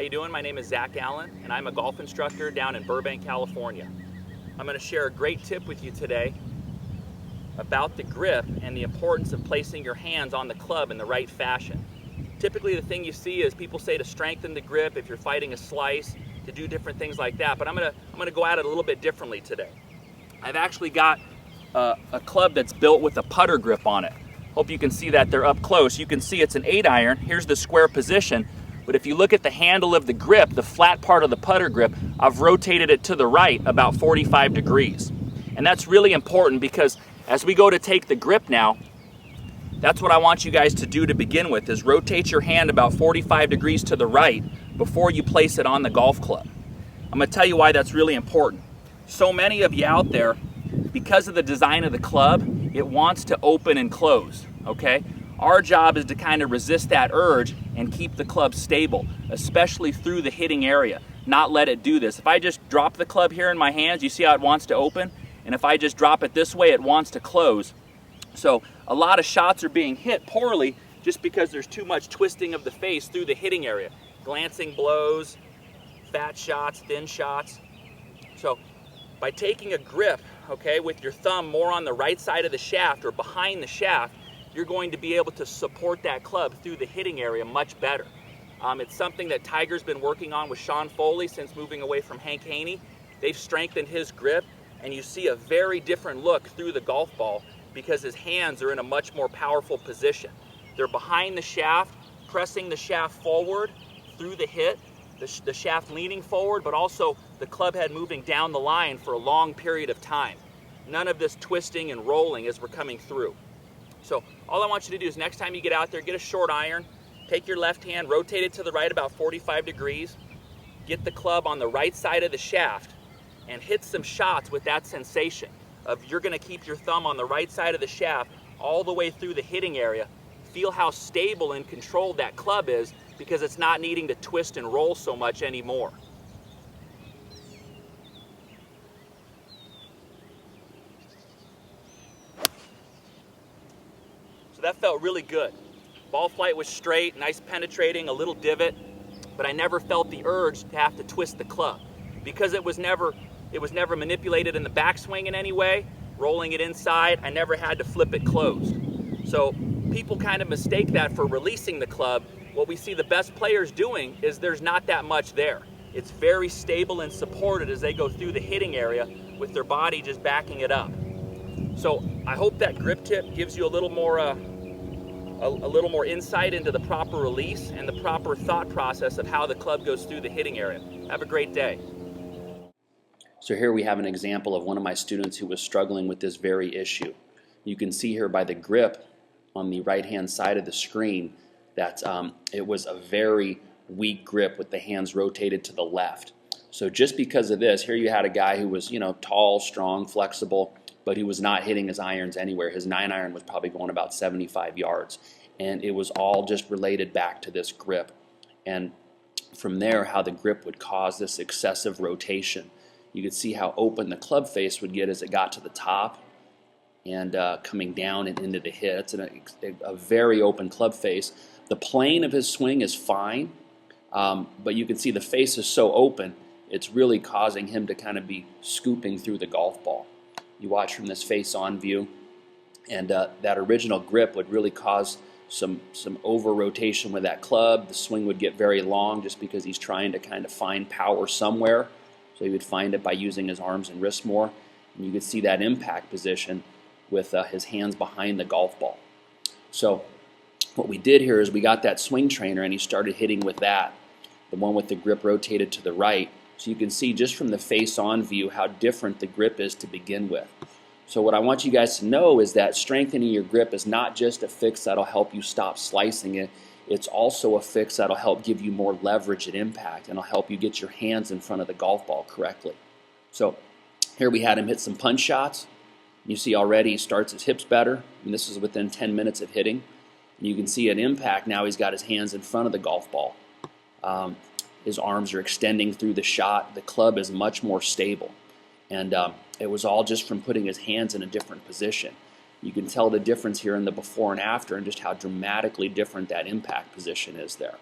you doing? My name is Zach Allen, and I'm a golf instructor down in Burbank, California. I'm going to share a great tip with you today about the grip and the importance of placing your hands on the club in the right fashion. Typically the thing you see is people say to strengthen the grip if you're fighting a slice, to do different things like that, but I'm going to go at it a little bit differently today. I've actually got a club that's built with a putter grip on it. Hope you can see that there up close. You can see it's an 8-iron. Here's the square position. But if you look at the handle of the grip, the flat part of the putter grip, I've rotated it to the right about 45 degrees. And that's really important because as we go to take the grip now, that's what I want you guys to do to begin with, is rotate your hand about 45 degrees to the right before you place it on the golf club. I'm going to tell you why that's really important. So many of you out there, because of the design of the club, it wants to open and close, okay? Our job is to kind of resist that urge and keep the club stable, especially through the hitting area, not let it do this. If I just drop the club here in my hands, you see how it wants to open? And if I just drop it this way, it wants to close. So a lot of shots are being hit poorly just because there's too much twisting of the face through the hitting area. Glancing blows, fat shots, thin shots. So by taking a grip, okay, with your thumb more on the right side of the shaft or behind the shaft, you're going to be able to support that club through the hitting area much better. It's something that Tiger's been working on with Sean Foley since moving away from Hank Haney. They've strengthened his grip, and you see a very different look through the golf ball because his hands are in a much more powerful position. They're behind the shaft, pressing the shaft forward through the hit, the shaft leaning forward, but also the club head moving down the line for a long period of time. None of this twisting and rolling as we're coming through. So all I want you to do is next time you get out there, get a short iron, take your left hand, rotate it to the right about 45 degrees, get the club on the right side of the shaft, and hit some shots with that sensation of you're going to keep your thumb on the right side of the shaft all the way through the hitting area. Feel how stable and controlled that club is because it's not needing to twist and roll so much anymore. So that felt really good. Ball flight was straight, nice penetrating, a little divot, but I never felt the urge to have to twist the club because it was never manipulated in the backswing in any way, rolling it inside. I never had to flip it closed. So people kind of mistake that for releasing the club. What we see the best players doing is there's not that much there. It's very stable and supported as they go through the hitting area with their body just backing it up. So I hope that grip tip gives you a little more insight into the proper release and the proper thought process of how the club goes through the hitting area. Have a great day. So here we have an example of one of my students who was struggling with this very issue. You can see here by the grip on the right-hand side of the screen that it was a very weak grip with the hands rotated to the left. So just because of this, here you had a guy who was, tall, strong, flexible, but he was not hitting his irons anywhere. His 9-iron was probably going about 75 yards. And it was all just related back to this grip. And from there, how the grip would cause this excessive rotation. You could see how open the club face would get as it got to the top and coming down and into the hit. It's a very open club face. The plane of his swing is fine, but you can see the face is so open, it's really causing him to kind of be scooping through the golf ball. You watch from this face-on view, and that original grip would really cause some over-rotation with that club. The swing would get very long just because he's trying to kind of find power somewhere. So he would find it by using his arms and wrists more. And you could see that impact position with his hands behind the golf ball. So what we did here is we got that swing trainer and he started hitting with that, the one with the grip rotated to the right. So you can see just from the face-on view how different the grip is to begin with. So what I want you guys to know is that strengthening your grip is not just a fix that'll help you stop slicing it. It's also a fix that'll help give you more leverage at impact and it'll help you get your hands in front of the golf ball correctly. So here we had him hit some punch shots. You see already he starts his hips better, and this is within 10 minutes of hitting. And you can see at impact now he's got his hands in front of the golf ball. His arms are extending through the shot. The club is much more stable. And it was all just from putting his hands in a different position. You can tell the difference here in the before and after and just how dramatically different that impact position is there.